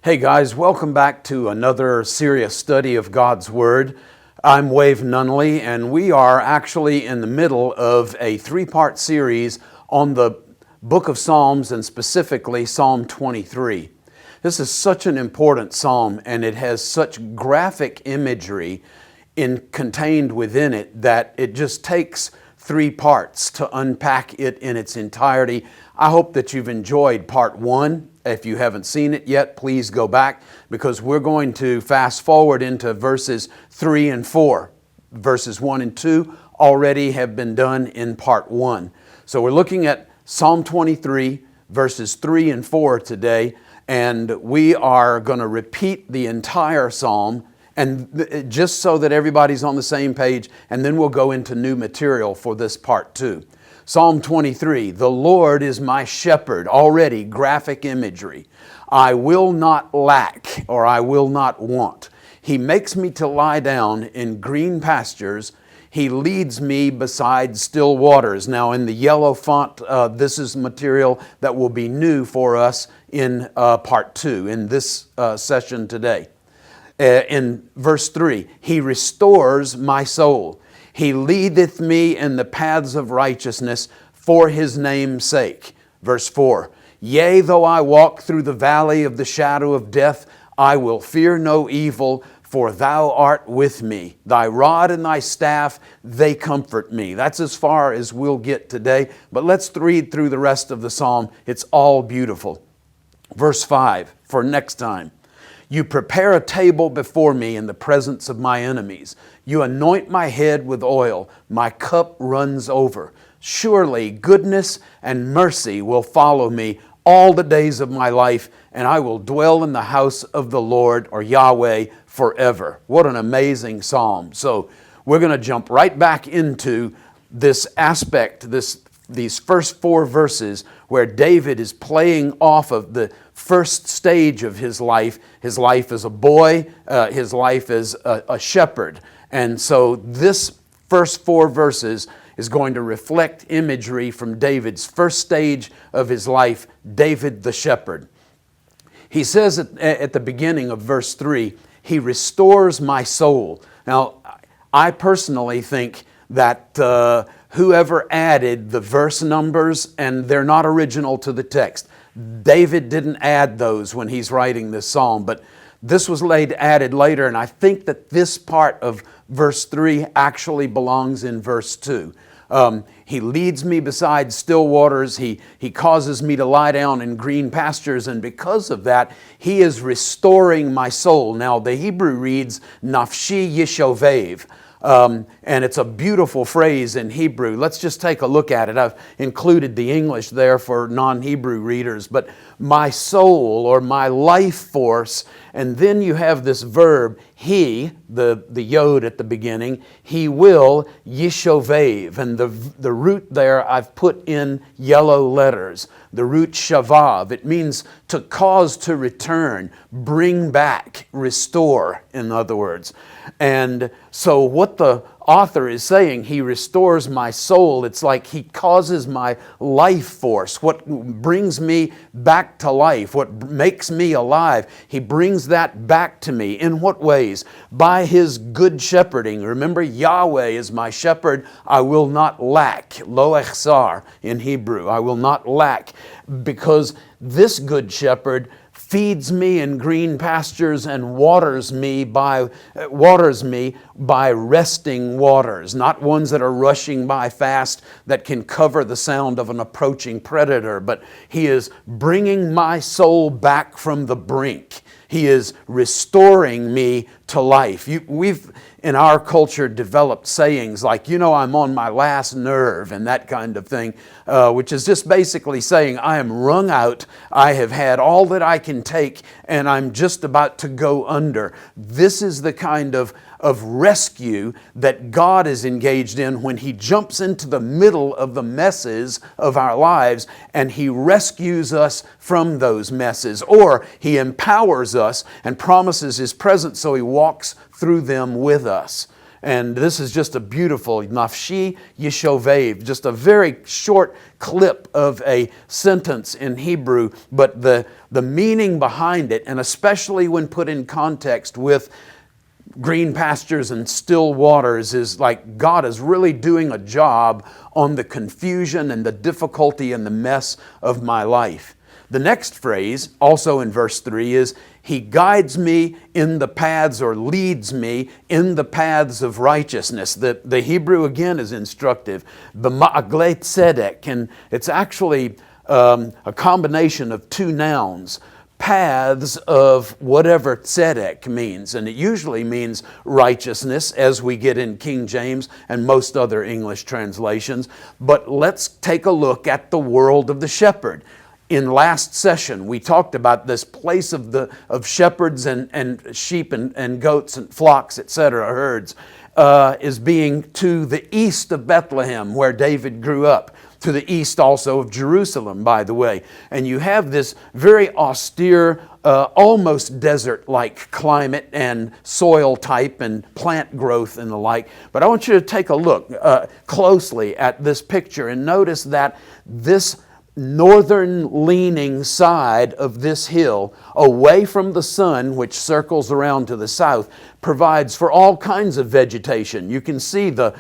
Hey guys, welcome back to another serious study of God's Word. I'm Nunnally, and we are actually in the middle of a three-part series on the book of Psalms, and specifically Psalm 23. This is such an important psalm, and it has such graphic imagery contained within it that it just takes three parts to unpack it in its entirety. I hope that you've enjoyed part one. If you haven't seen it yet, please go back, because we're going to fast forward into verses 3 and 4. Verses 1 and 2 already have been done in part 1. So we're looking at Psalm 23, verses 3 and 4 today, and we are going to repeat the entire psalm, and just so that everybody's on the same page, and then we'll go into new material for this part 2. Psalm 23, the Lord is my shepherd, already graphic imagery. I will not lack, or I will not want. He makes me to lie down in green pastures. He leads me beside still waters. Now in the yellow font, this is material that will be new for us in part 2, in this session today. In verse 3, He restores my soul. He leadeth me in the paths of righteousness for His name's sake. Verse 4, Yea, though I walk through the valley of the shadow of death, I will fear no evil, for Thou art with me. Thy rod and Thy staff, they comfort me. That's as far as we'll get today, but let's read through the rest of the psalm. It's all beautiful. Verse 5, for next time. You prepare a table before me in the presence of my enemies. You anoint my head with oil. My cup runs over. Surely goodness and mercy will follow me all the days of my life, and I will dwell in the house of the Lord, or Yahweh, forever. What an amazing psalm. So we're going to jump right back into this aspect, these first 4 verses where David is playing off of the first stage of his life as a boy, his life as a shepherd. And so this first 4 verses is going to reflect imagery from David's first stage of his life, David the shepherd. He says at the beginning of verse 3, He restores my soul. Now, I personally think that whoever added the verse numbers, and they're not original to the text, David didn't add those when he's writing this psalm, but this was added later, and I think that this part of verse 3 actually belongs in verse 2. He leads me beside still waters. He causes me to lie down in green pastures, and because of that, He is restoring my soul. Now, the Hebrew reads, Nafshi Yishovev. And it's a beautiful phrase in Hebrew. Let's just take a look at it. I've included the English there for non-Hebrew readers. But my soul, or my life force, and then you have this verb, He, the yod at the beginning, He will yishovev. And the root there I've put in yellow letters. The root shavav. It means to cause to return, bring back, restore, in other words. And so what the author is saying, He restores my soul. It's like He causes my life force, what brings me back to life, what makes me alive. He brings that back to me. In what ways? By His good shepherding. Remember, Yahweh is my shepherd. I will not lack. Lo echsar in Hebrew. I will not lack, because this good shepherd feeds me in green pastures and waters me by resting waters, not ones that are rushing by fast that can cover the sound of an approaching predator, but He is bringing my soul back from the brink. He is restoring me to life. We've, in our culture, developed sayings like, I'm on my last nerve, and that kind of thing, which is just basically saying, I am wrung out, I have had all that I can take, and I'm just about to go under. This is the kind of rescue that God is engaged in when He jumps into the middle of the messes of our lives, and He rescues us from those messes, or He empowers us and promises His presence so He walks through them with us. And this is just a beautiful nafshi yishovev, just a very short clip of a sentence in Hebrew, but the meaning behind it, and especially when put in context with green pastures and still waters, is like God is really doing a job on the confusion and the difficulty and the mess of my life. The next phrase, also in verse 3, is He guides me in the paths, or leads me in the paths of righteousness. The Hebrew again is instructive. The ma'aglei tzedek, and it's actually a combination of two nouns. Paths of whatever tzedek means, and it usually means righteousness, as we get in King James and most other English translations. But let's take a look at the world of the shepherd. In last session, we talked about this place of shepherds and sheep and goats and flocks, etc., herds, is being to the east of Bethlehem, where David grew up. To the east also of Jerusalem, by the way. And you have this very austere, almost desert-like climate and soil type and plant growth and the like. But I want you to take a look closely at this picture and notice that this northern leaning side of this hill, away from the sun, which circles around to the south, provides for all kinds of vegetation. You can see the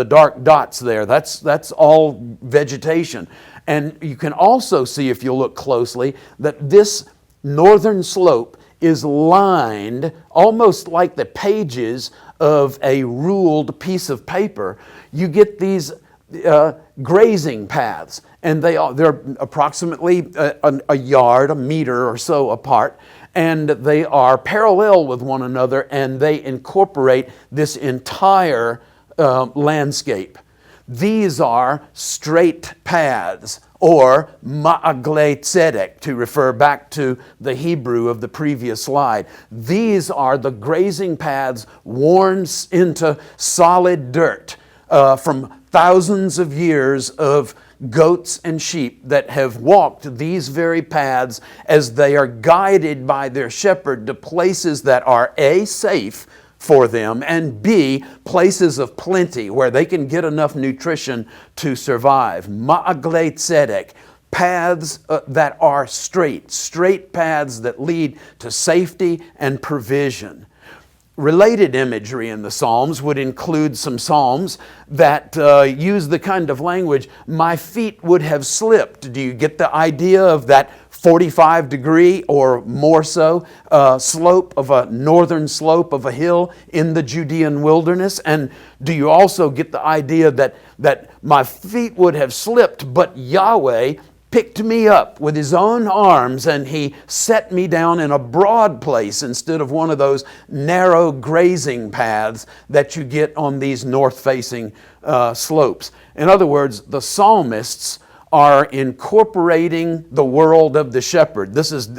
dark dots there. That's all vegetation. And you can also see, if you look closely, that this northern slope is lined almost like the pages of a ruled piece of paper. You get these grazing paths, and they're approximately a yard, a meter or so apart, and they are parallel with one another, and they incorporate this entire landscape. These are straight paths, or ma'aglei tzedek, to refer back to the Hebrew of the previous slide. These are the grazing paths worn into solid dirt from thousands of years of goats and sheep that have walked these very paths as they are guided by their shepherd to places that are A, safe for them, and B, places of plenty where they can get enough nutrition to survive. Ma'aglei tzedek, paths that are straight paths that lead to safety and provision. Related imagery in the Psalms would include some Psalms that use the kind of language, my feet would have slipped. Do you get the idea of that 45-degree or more so slope of a northern slope of a hill in the Judean wilderness? And do you also get the idea that my feet would have slipped, but Yahweh picked me up with His own arms, and He set me down in a broad place instead of one of those narrow grazing paths that you get on these north-facing slopes. In other words, the psalmists are incorporating the world of the shepherd. This is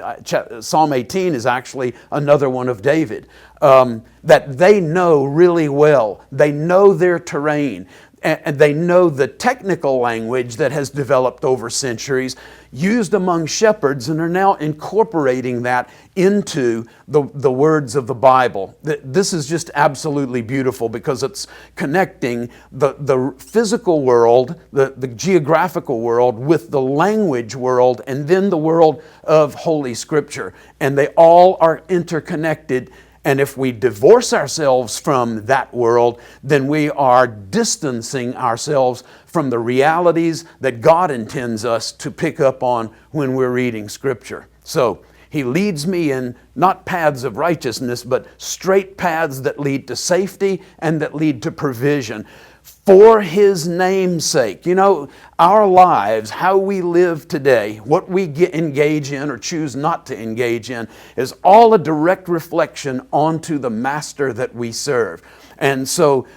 Psalm 18 is actually another one of David that they know really well. They know their terrain. And they know the technical language that has developed over centuries used among shepherds, and are now incorporating that into the words of the Bible. This is just absolutely beautiful because it's connecting the physical world, the geographical world, with the language world, and then the world of Holy Scripture. And they all are interconnected. And if we divorce ourselves from that world, then we are distancing ourselves from the realities that God intends us to pick up on when we're reading Scripture. So He leads me in not paths of righteousness, but straight paths that lead to safety and that lead to provision. For His name's sake. You know, our lives, how we live today, what we engage in or choose not to engage in, is all a direct reflection onto the Master that we serve. And so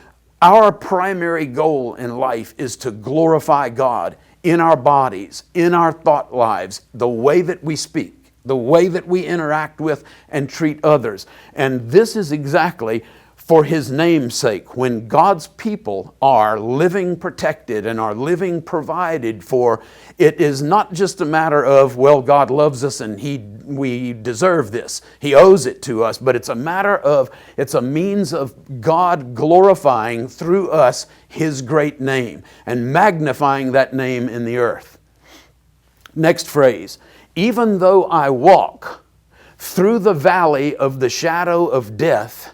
our primary goal in life is to glorify God in our bodies, in our thought lives, the way that we speak, the way that we interact with and treat others. And this is exactly for His name's sake. When God's people are living protected and are living provided for, it is not just a matter of, well, God loves us and we deserve this. He owes it to us, but it's a matter of, it's a means of God glorifying through us His great name and magnifying that name in the earth. Next phrase, even though I walk through the valley of the shadow of death.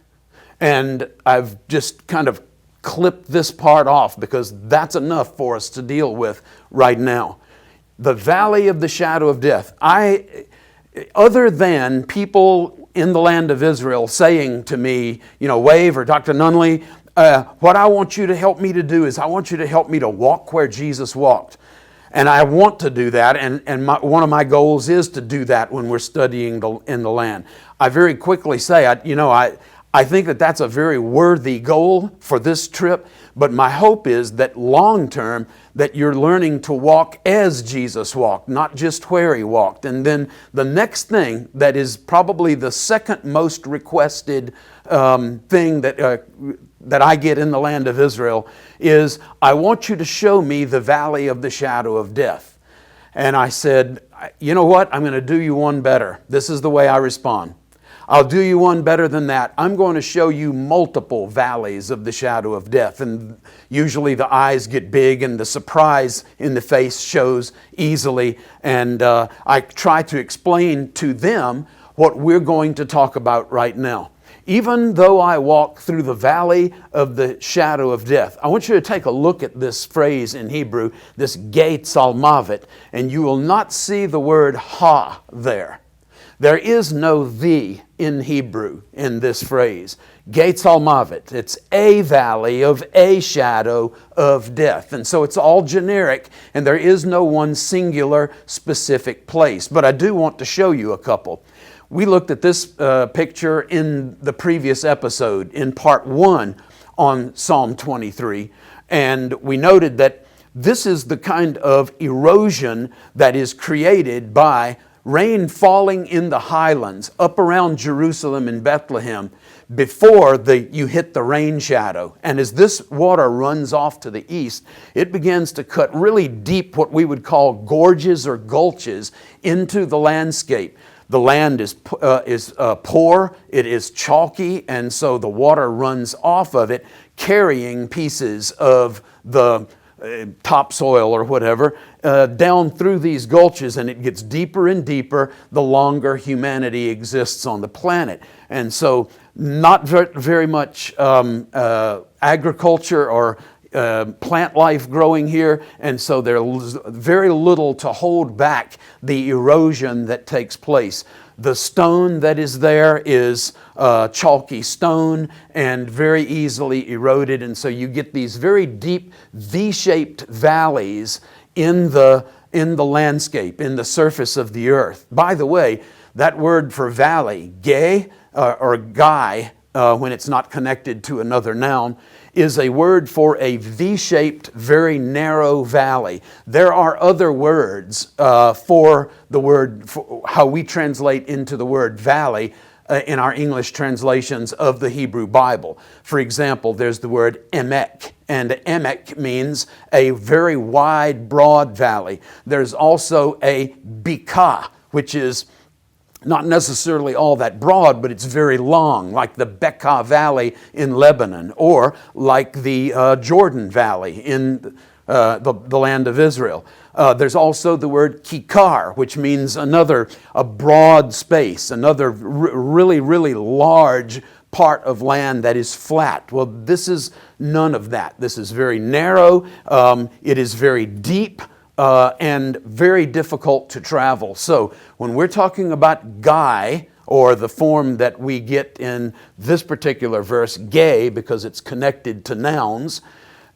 And I've just kind of clipped this part off because that's enough for us to deal with right now. The valley of the shadow of death. Other than people in the land of Israel saying to me, Wave or Dr. Nunnally, what I want you to help me to do is I want you to help me to walk where Jesus walked. And I want to do that, and one of my goals is to do that when we're studying in the land. I very quickly say, I think that that's a very worthy goal for this trip, but my hope is that long term that you're learning to walk as Jesus walked, not just where He walked. And then the next thing that is probably the second most requested thing that I get in the land of Israel is, I want you to show me the valley of the shadow of death. And I said, you know what? I'm going to do you one better. This is the way I respond. I'll do you one better than that. I'm going to show you multiple valleys of the shadow of death. And usually the eyes get big and the surprise in the face shows easily. And I try to explain to them what we're going to talk about right now. Even though I walk through the valley of the shadow of death. I want you to take a look at this phrase in Hebrew, this Gates al-Mavet, and you will not see the word ha there. There is no the in Hebrew in this phrase. Gates al-Mavet. It's a valley of a shadow of death. And so it's all generic, and there is no one singular specific place. But I do want to show you a couple. We looked at this picture in the previous episode, in part 1 on Psalm 23, and we noted that this is the kind of erosion that is created by rain falling in the highlands up around Jerusalem and Bethlehem before you hit the rain shadow. And as this water runs off to the east, it begins to cut really deep, what we would call gorges or gulches, into the landscape. The land is poor, it is chalky, and so the water runs off of it, carrying pieces of the topsoil or whatever down through these gulches, and it gets deeper and deeper the longer humanity exists on the planet. And so not very much agriculture or plant life growing here, and so there's very little to hold back the erosion that takes place. The stone that is there is chalky stone and very easily eroded, and so you get these very deep V-shaped valleys in the landscape, in the surface of the earth. By the way, that word for valley, gay or guy, when it's not connected to another noun, is a word for a V-shaped, very narrow valley. There are other words for the word, for how we translate into the word valley in our English translations of the Hebrew Bible. For example, there's the word emek, and emek means a very wide, broad valley. There's also a bikah, which is not necessarily all that broad, but it's very long, like the Bekaa Valley in Lebanon, or like the Jordan Valley in the land of Israel. There's also the word kikar, which means a broad space, another really, really large part of land that is flat. Well, this is none of that. This is very narrow, it is very deep, and very difficult to travel. So when we're talking about guy, or the form that we get in this particular verse, gay, because it's connected to nouns,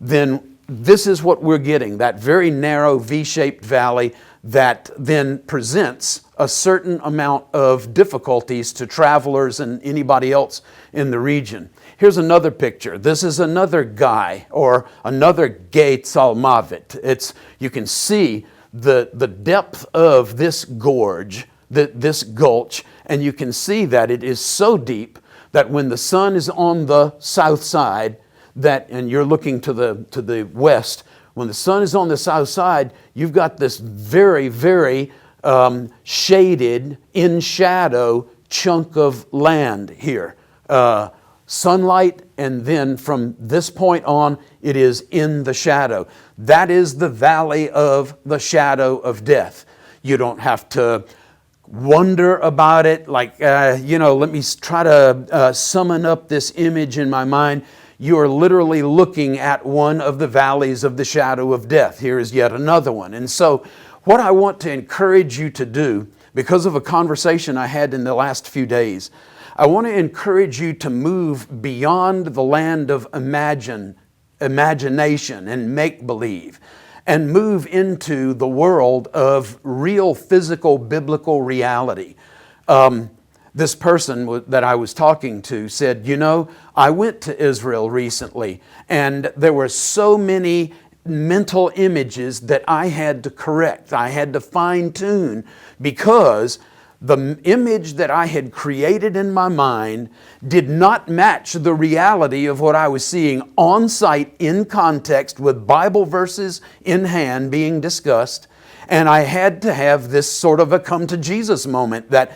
then this is what we're getting, that very narrow V-shaped valley that then presents a certain amount of difficulties to travelers and anybody else in the region. Here's another picture. This is another guy, or another Gates al-Mavet. You can see the depth of this gorge, this gulch, and you can see that it is so deep that when the sun is on the south side, and you're looking to the west, when the sun is on the south side, you've got this very, very shaded, in shadow chunk of land here. Sunlight, and then from this point on, it is in the shadow. That is the valley of the shadow of death. You don't have to wonder about it, like, let me try to summon up this image in my mind. You are literally looking at one of the valleys of the shadow of death. Here is yet another one. And so what I want to encourage you to do, because of a conversation I had in the last few days, I want to encourage you to move beyond the land of imagination and make-believe, and move into the world of real physical biblical reality. This person that I was talking to said, I went to Israel recently, and there were so many mental images that I had to correct. I had to fine-tune, because the image that I had created in my mind did not match the reality of what I was seeing on site, in context, with Bible verses in hand being discussed. And I had to have this sort of a come to Jesus moment, that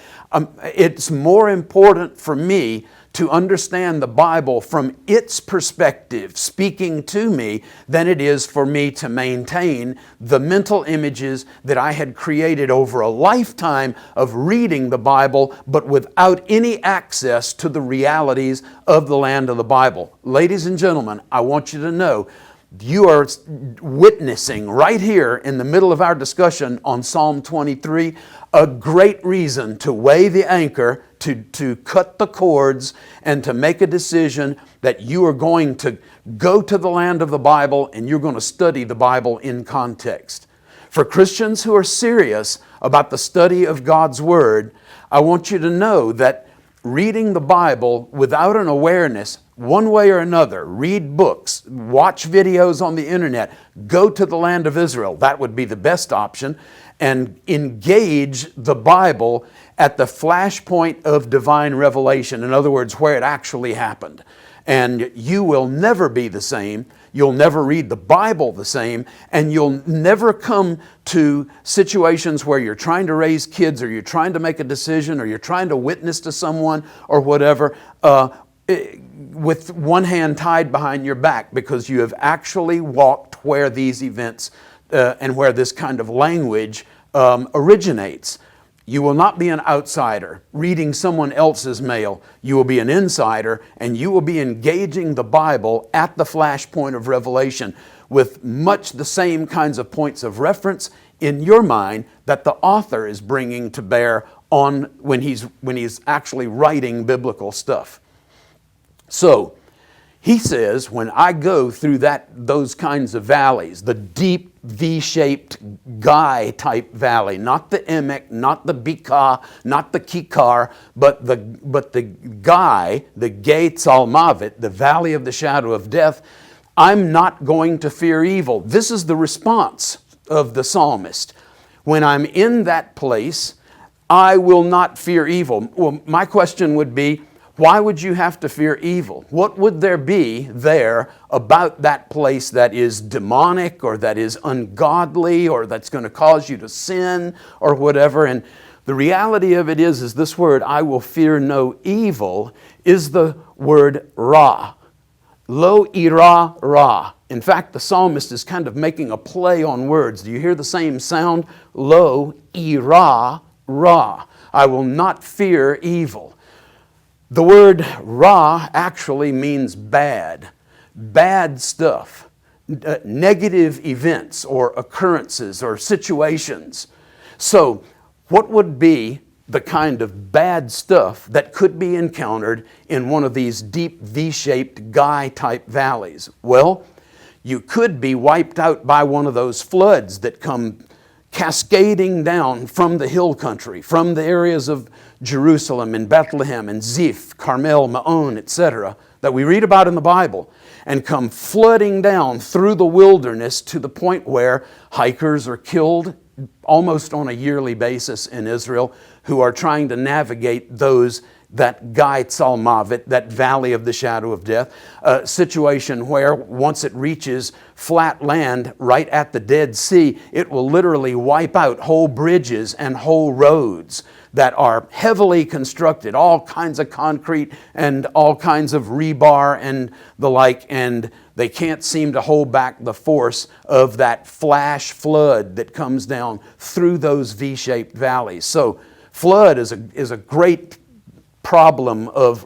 it's more important for me to understand the Bible from its perspective, speaking to me, than it is for me to maintain the mental images that I had created over a lifetime of reading the Bible, but without any access to the realities of the land of the Bible. Ladies and gentlemen, I want you to know, you are witnessing right here in the middle of our discussion on Psalm 23 a great reason to weigh the anchor, to cut the cords, and to make a decision that you are going to go to the land of the Bible and you're going to study the Bible in context. For Christians who are serious about the study of God's Word, I want you to know that reading the Bible without an awareness, one way or another, read books, watch videos on the internet, go to the land of Israel, that would be the best option, and engage the Bible at the flashpoint of divine revelation. In other words, where it actually happened. And you will never be the same. You'll never read the Bible the same, and you'll never come to situations where you're trying to raise kids, or you're trying to make a decision, or you're trying to witness to someone or whatever, with one hand tied behind your back, because you have actually walked where these events and where this kind of language originates. You will not be an outsider reading someone else's mail. You will be an insider, and you will be engaging the Bible at the flashpoint of revelation with much the same kinds of points of reference in your mind that the author is bringing to bear on when he's actually writing biblical stuff. So, he says, when I go through those kinds of valleys, the deep V-shaped guy type valley, not the emek, not the bika, not the kikar, but the guy, the gates al-mavet, the valley of the shadow of death, I'm not going to fear evil. This is the response of the psalmist. When I'm in that place, I will not fear evil. Well, my question would be, why would you have to fear evil? What would there be there about that place that is demonic, or that is ungodly, or that's going to cause you to sin, or whatever? And the reality of it is this word, I will fear no evil, is the word ra. Lo ira ra. In fact, the psalmist is kind of making a play on words. Do you hear the same sound? Lo ira ra. I will not fear evil. The word ra actually means bad stuff, negative events or occurrences or situations. So what would be the kind of bad stuff that could be encountered in one of these deep V-shaped guy-type valleys? Well, you could be wiped out by one of those floods that come cascading down from the hill country, from the areas of Jerusalem and Bethlehem and Ziph, Carmel, Maon, etc., that we read about in the Bible, and come flooding down through the wilderness to the point where hikers are killed almost on a yearly basis in Israel who are trying to navigate those that Gai Tzalmavet, that valley of the shadow of death, a situation where once it reaches flat land right at the Dead Sea, it will literally wipe out whole bridges and whole roads that are heavily constructed, all kinds of concrete and all kinds of rebar and the like, and they can't seem to hold back the force of that flash flood that comes down through those V-shaped valleys. So flood is a great problem of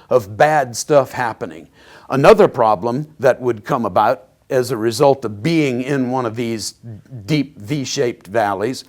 of bad stuff happening. Another problem that would come about as a result of being in one of these deep V-shaped valleys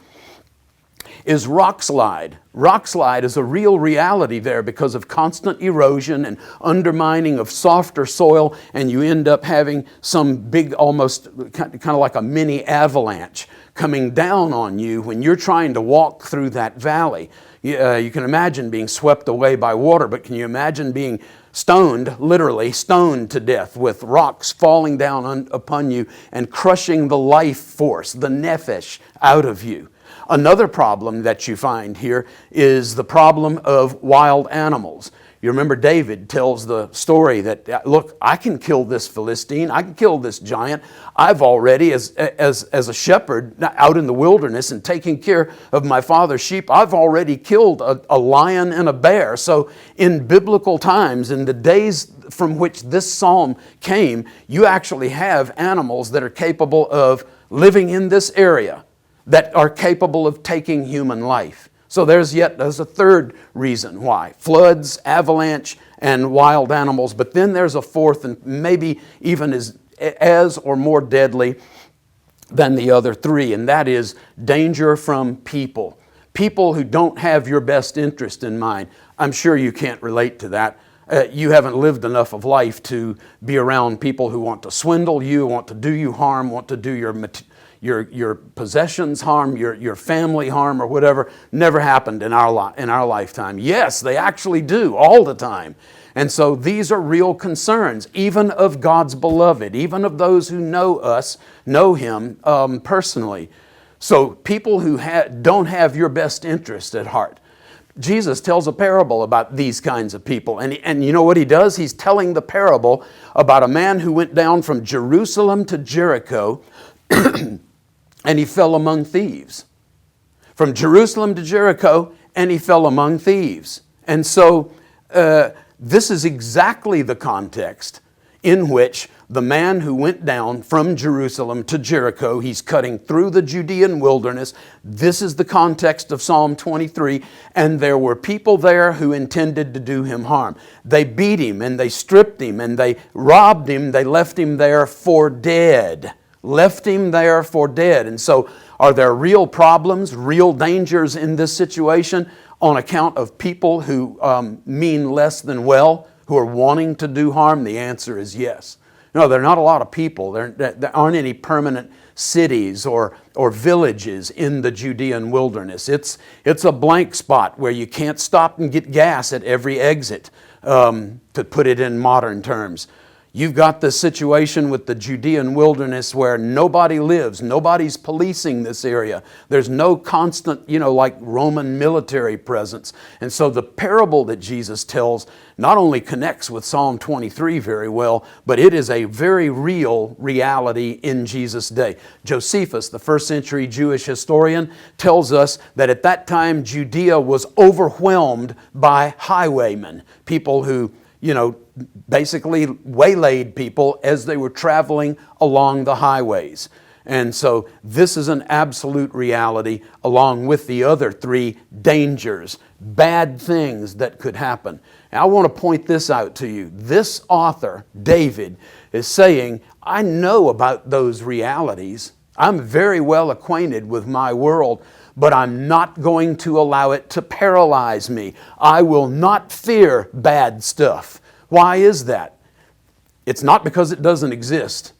is rock slide. Rock slide is a real reality there because of constant erosion and undermining of softer soil, and you end up having some big, almost kind of like a mini avalanche coming down on you when you're trying to walk through that valley. You can imagine being swept away by water, but can you imagine being stoned, literally stoned to death with rocks falling down upon you and crushing the life force, the nephesh, out of you? Another problem that you find here is the problem of wild animals. You remember David tells the story that, look, I can kill this Philistine, I can kill this giant. I've already, as a shepherd out in the wilderness and taking care of my father's sheep, I've already killed a lion and a bear. So in biblical times, in the days from which this psalm came, you actually have animals that are capable of living in this area, that are capable of taking human life. So there's a third reason why. Floods, avalanche, and wild animals. But then there's a fourth, and maybe even as or more deadly than the other three, and that is danger from people. People who don't have your best interest in mind. I'm sure you can't relate to that. You haven't lived enough of life to be around people who want to swindle you, want to do you harm, want to do your possessions harm, your family harm, or whatever. Never happened in our lifetime. Yes, they actually do all the time. And so these are real concerns, even of God's beloved, even of those who know us, know Him personally. So people who don't have your best interest at heart. Jesus tells a parable about these kinds of people. And you know what He does? He's telling the parable about a man who went down from Jerusalem to Jericho and he fell among thieves. From Jerusalem to Jericho, and he fell among thieves. And so this is exactly the context in which the man who went down from Jerusalem to Jericho, he's cutting through the Judean wilderness. This is the context of Psalm 23. And there were people there who intended to do him harm. They beat him and they stripped him and they robbed him. They left him there for dead. Left him there for dead. And so are there real problems, real dangers in this situation on account of people who mean less than well, who are wanting to do harm? The answer is yes. No, there are not a lot of people. There aren't any permanent cities or villages in the Judean wilderness. It's a blank spot where you can't stop and get gas at every exit, to put it in modern terms. You've got this situation with the Judean wilderness where nobody lives. Nobody's policing this area. There's no constant, like Roman military presence. And so the parable that Jesus tells not only connects with Psalm 23 very well, but it is a very real reality in Jesus' day. Josephus, the first century Jewish historian, tells us that at that time Judea was overwhelmed by highwaymen, people who basically waylaid people as they were traveling along the highways. And so this is an absolute reality along with the other three dangers, bad things that could happen. Now, I want to point this out to you. This author, David, is saying, I know about those realities. I'm very well acquainted with my world, but I'm not going to allow it to paralyze me. I will not fear bad stuff. Why is that? It's not because it doesn't exist.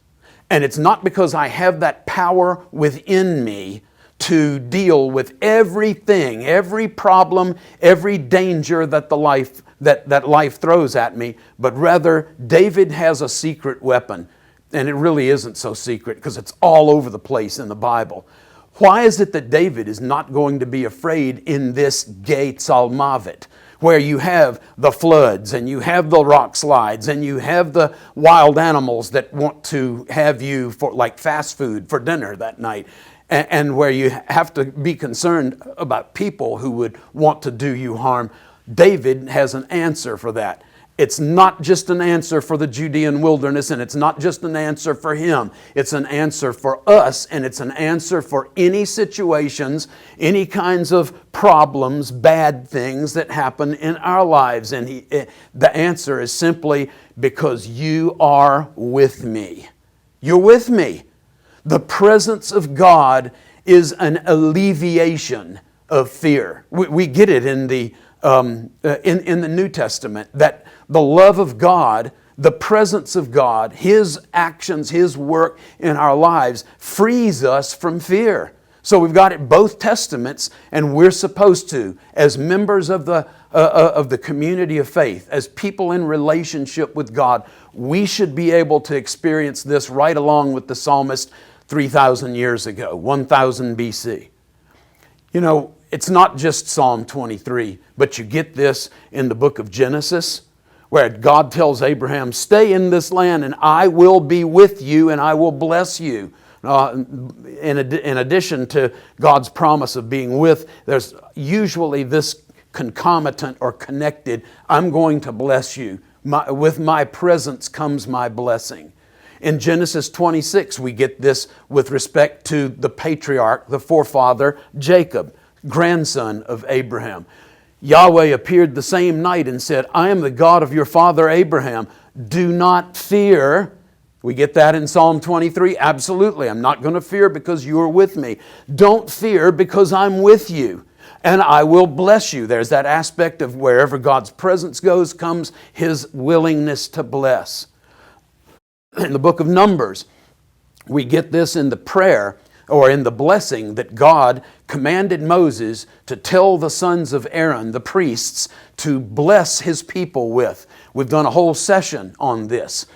And it's not because I have that power within me to deal with everything, every problem, every danger that life throws at me. But rather, David has a secret weapon. And it really isn't so secret because it's all over the place in the Bible. Why is it that David is not going to be afraid in this Gai Tzalmavet? where you have the floods and you have the rock slides and you have the wild animals that want to have you for like fast food for dinner that night, and where you have to be concerned about people who would want to do you harm. David has an answer for that. It's not just an answer for the Judean wilderness, and it's not just an answer for him. It's an answer for us, and it's an answer for any situations, any kinds of problems, bad things that happen in our lives. And the answer is simply, because you are with me. You're with me. The presence of God is an alleviation of fear. We get it in the New Testament, that the love of God, the presence of God, His actions, His work in our lives frees us from fear. So we've got it both testaments, and we're supposed to, as members of the community of faith, as people in relationship with God, we should be able to experience this right along with the psalmist 3,000 years ago, 1000 BC. You know, it's not just Psalm 23, but you get this in the book of Genesis, where God tells Abraham, stay in this land and I will be with you and I will bless you. In addition to God's promise of being with, there's usually this concomitant or connected, I'm going to bless you. With my presence comes my blessing. In Genesis 26, we get this with respect to the patriarch, the forefather, Jacob, grandson of Abraham. Yahweh appeared the same night and said, I am the God of your father Abraham. Do not fear. We get that in Psalm 23. Absolutely. I'm not going to fear because you are with me. Don't fear because I'm with you. And I will bless you. There's that aspect of wherever God's presence goes, comes His willingness to bless. In the book of Numbers, we get this in the prayer, or in the blessing that God commanded Moses to tell the sons of Aaron, the priests, to bless his people with. We've done a whole session on this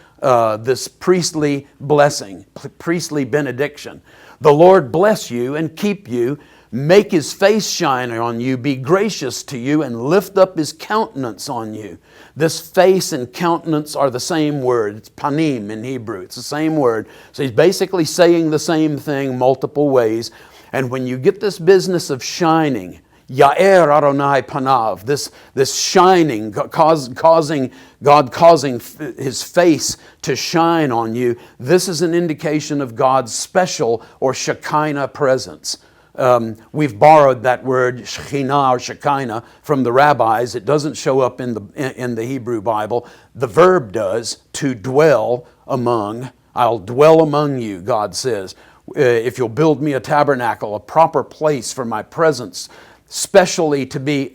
priestly blessing, priestly benediction. The Lord bless you and keep you, make His face shine on you, be gracious to you, and lift up His countenance on you. This face and countenance are the same word. It's panim in Hebrew. It's the same word. So he's basically saying the same thing multiple ways. And when you get this business of shining, Ya'er Adonai Panav, this shining, causing His face to shine on you, this is an indication of God's special or Shekinah presence. We've borrowed that word Shekhinah or Shekinah from the rabbis. It doesn't show up in the Hebrew Bible. The verb does, to dwell among. I'll dwell among you, God says. If you'll build me a tabernacle, a proper place for my presence, specially to be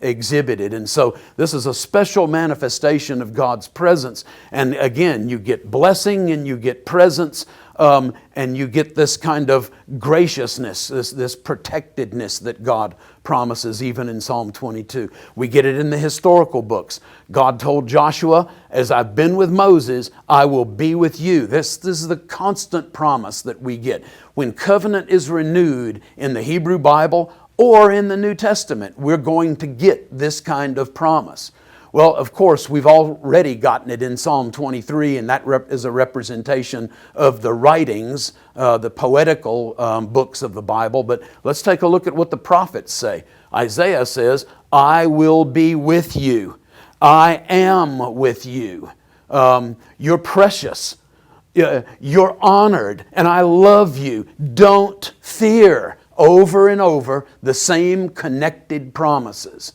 exhibited. And so this is a special manifestation of God's presence. And again, you get blessing and you get presence, and you get this kind of graciousness, this protectedness that God promises even in Psalm 22. We get it in the historical books. God told Joshua, as I've been with Moses, I will be with you. This is the constant promise that we get. When covenant is renewed in the Hebrew Bible or in the New Testament, we're going to get this kind of promise. Well, of course, we've already gotten it in Psalm 23, and that is a representation of the writings, the poetical books of the Bible. But let's take a look at what the prophets say. Isaiah says, I will be with you. I am with you. You're precious. You're honored, and I love you. Don't fear. Over and over, the same connected promises.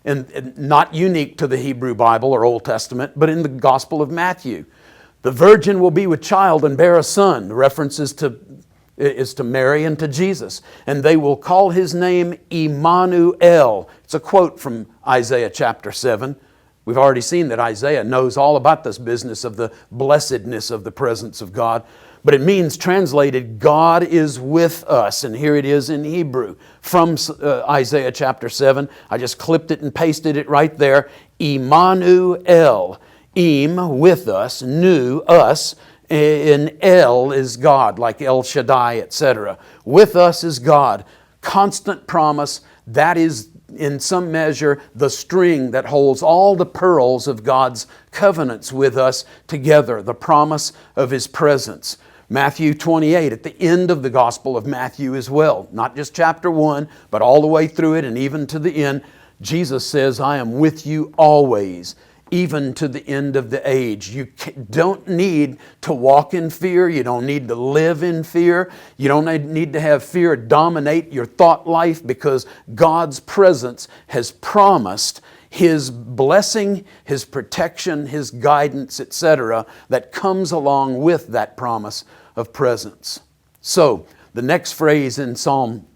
And not unique to the Hebrew Bible or Old Testament, but in the Gospel of Matthew. The virgin will be with child and bear a son. The reference is to Mary and to Jesus. And they will call His name Immanuel. It's a quote from Isaiah chapter 7. We've already seen that Isaiah knows all about this business of the blessedness of the presence of God. But it means, translated, God is with us. And here it is in Hebrew from Isaiah chapter 7. I just clipped it and pasted it right there. Immanuel. Im, with us. Nu, us. And El is God, like El Shaddai, etc. With us is God. Constant promise. That is in some measure, the string that holds all the pearls of God's covenants with us together, the promise of His presence. Matthew 28, at the end of the Gospel of Matthew as well, not just chapter 1, but all the way through it and even to the end, Jesus says, I am with you always, even to the end of the age. You don't need to walk in fear. You don't need to live in fear. You don't need to have fear dominate your thought life, because God's presence has promised His blessing, His protection, His guidance, etc., that comes along with that promise of presence. So, the next phrase in Psalm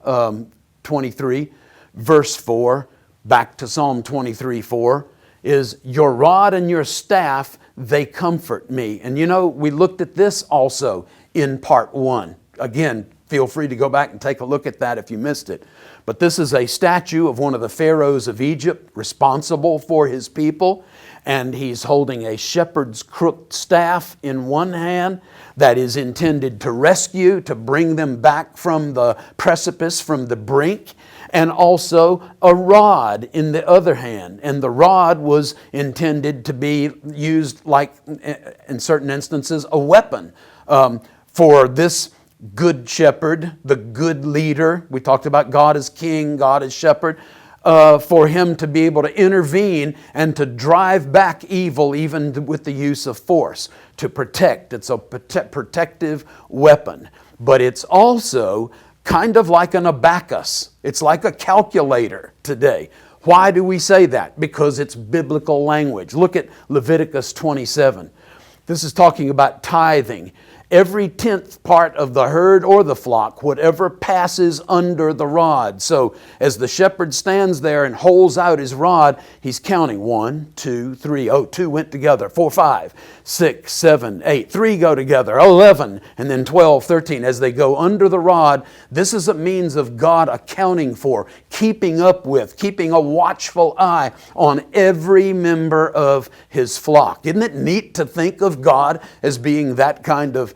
23, verse 4, back to Psalm 23, 4, is, your rod and your staff, they comfort me. And you know, we looked at this also in part 1. Again, feel free to go back and take a look at that if you missed it. But this is a statue of one of the pharaohs of Egypt responsible for his people. And he's holding a shepherd's crooked staff in one hand that is intended to rescue, to bring them back from the precipice, from the brink, and also a rod in the other hand. And the rod was intended to be used, like in certain instances, a weapon for this good shepherd, the good leader. We talked about God as king, God as shepherd. For him to be able to intervene and to drive back evil, even with the use of force, to protect. It's a protective weapon. But it's also kind of like an abacus. It's like a calculator today. Why do we say that? Because it's biblical language. Look at Leviticus 27. This is talking about tithing. Every 10th part of the herd or the flock, whatever passes under the rod. So as the shepherd stands there and holds out his rod, he's counting 1, 2, 3. Oh, 2 went together. 4, 5, 6, 7, 8. 3 go together. 11, and then 12, 13. As they go under the rod, this is a means of God accounting for, keeping up with, keeping a watchful eye on every member of His flock. Isn't it neat to think of God as being that kind of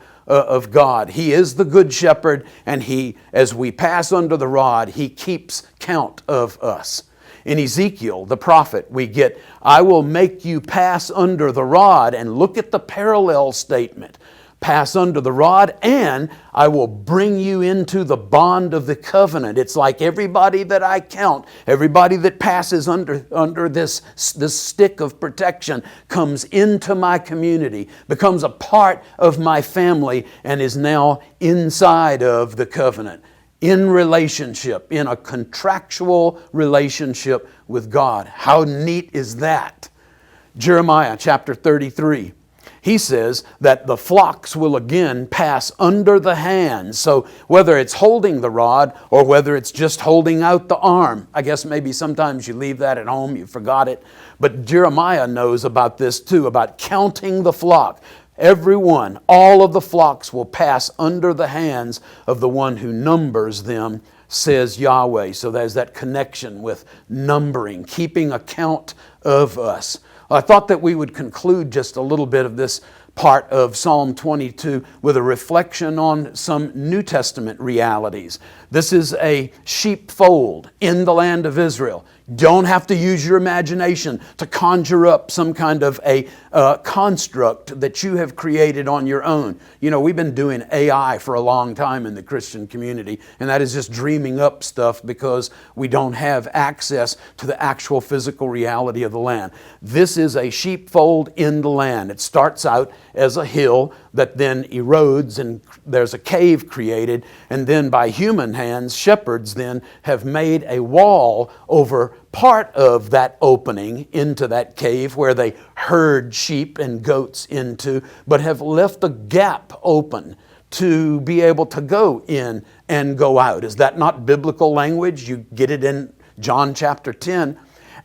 God? He is the good shepherd, and He, as we pass under the rod, He keeps count of us. In Ezekiel, the prophet, we get, I will make you pass under the rod, and look at the parallel statement. Pass under the rod, and I will bring you into the bond of the covenant. It's like everybody that I count, everybody that passes under this stick of protection comes into my community, becomes a part of my family, and is now inside of the covenant, in relationship, in a contractual relationship with God. How neat is that? Jeremiah chapter 33. He says that the flocks will again pass under the hand. So whether it's holding the rod or whether it's just holding out the arm, I guess maybe sometimes you leave that at home, you forgot it. But Jeremiah knows about this too, about counting the flock. Everyone, all of the flocks will pass under the hands of the one who numbers them, says Yahweh. So there's that connection with numbering, keeping account of us. I thought that we would conclude just a little bit of this part of Psalm 22 with a reflection on some New Testament realities. This is a sheepfold in the land of Israel. Don't have to use your imagination to conjure up some kind of a construct that you have created on your own. You know, we've been doing AI for a long time in the Christian community, and that is just dreaming up stuff because we don't have access to the actual physical reality of the land. This is a sheepfold in the land. It starts out as a hill that then erodes, and there's a cave created, and then by human hands, shepherds then have made a wall over part of that opening into that cave where they herd sheep and goats into, but have left a gap open to be able to go in and go out. Is that not biblical language? You get it in John chapter 10.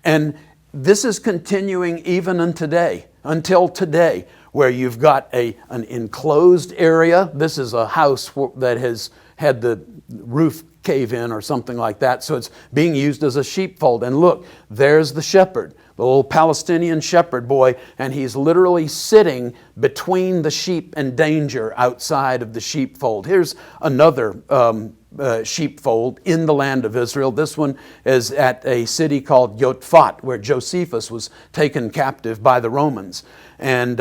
And this is continuing even until today, where you've got an enclosed area. This is a house that has had the roof cave in or something like that. So it's being used as a sheepfold. And look, there's the shepherd, the little Palestinian shepherd boy, and he's literally sitting between the sheep and danger outside of the sheepfold. Here's another sheepfold in the land of Israel. This one is at a city called Yotfat, where Josephus was taken captive by the Romans. And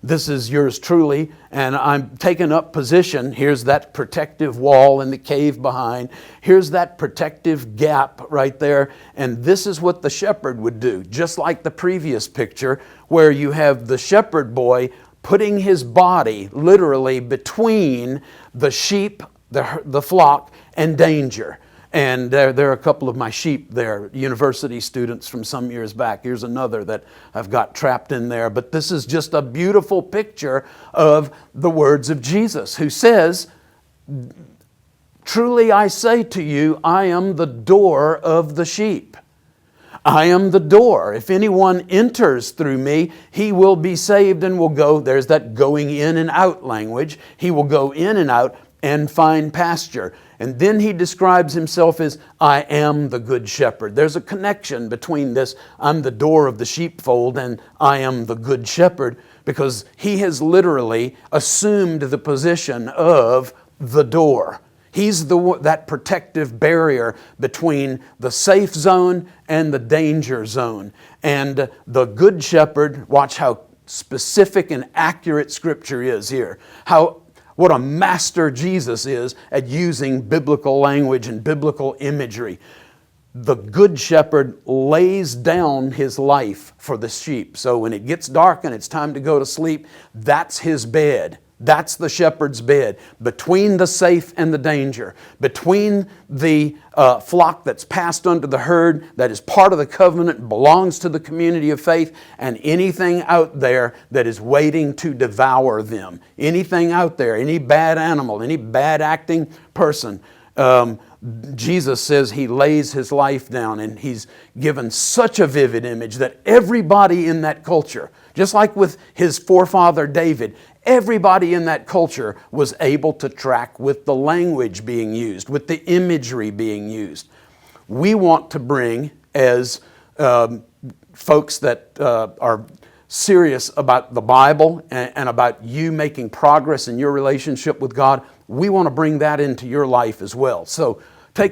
this is yours truly, and I'm taking up position. Here's that protective wall in the cave behind. Here's that protective gap right there, and this is what the shepherd would do, just like the previous picture, where you have the shepherd boy putting his body literally between the sheep, the flock, and danger. And there are a couple of my sheep there, university students from some years back. Here's another that I've got trapped in there. But this is just a beautiful picture of the words of Jesus, who says, "Truly I say to you, I am the door of the sheep. I am the door. If anyone enters through me, he will be saved and will go," there's that going in and out language. He will go in and out and find pasture. And then he describes himself as, "I am the good shepherd." There's a connection between this, "I'm the door of the sheepfold," and "I am the good shepherd," because he has literally assumed the position of the door. He's that protective barrier between the safe zone and the danger zone. And the good shepherd, watch how specific and accurate Scripture is here. What a master Jesus is at using biblical language and biblical imagery. The good shepherd lays down his life for the sheep. So when it gets dark and it's time to go to sleep, that's his bed. That's the shepherd's bed, between the safe and the danger, between the flock that's passed under the herd, that is part of the covenant, belongs to the community of faith, and anything out there that is waiting to devour them. Anything out there, any bad animal, any bad acting person. Jesus says he lays his life down, and he's given such a vivid image that everybody in that culture, just like with his forefather David, everybody in that culture was able to track with the language being used, with the imagery being used. We want to bring, as folks that are serious about the Bible and about you making progress in your relationship with God, we want to bring that into your life as well. So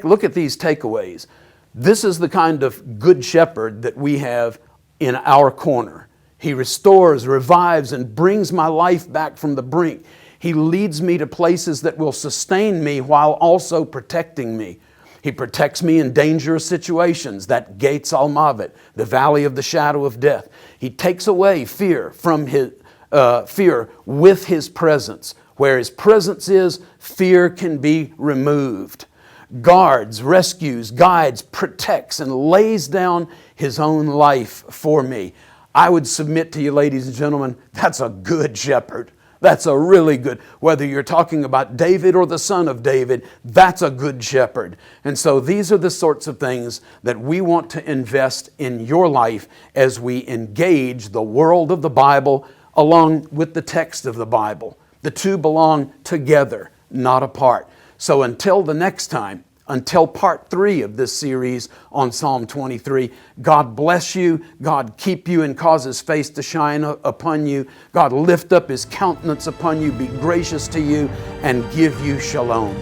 look at these takeaways. This is the kind of good shepherd that we have in our corner. He restores, revives, and brings my life back from the brink. He leads me to places that will sustain me while also protecting me. He protects me in dangerous situations, that Gates Al-Mavet, the valley of the shadow of death. He takes away fear from fear with His presence. Where His presence is, fear can be removed. Guards, rescues, guides, protects, and lays down His own life for me. I would submit to you, ladies and gentlemen, that's a good shepherd. That's a really good, whether you're talking about David or the son of David, that's a good shepherd. And so these are the sorts of things that we want to invest in your life as we engage the world of the Bible along with the text of the Bible. The two belong together, not apart. So until the next time, until part 3 of this series on Psalm 23, God bless you, God keep you and cause His face to shine upon you, God lift up His countenance upon you, be gracious to you, and give you shalom.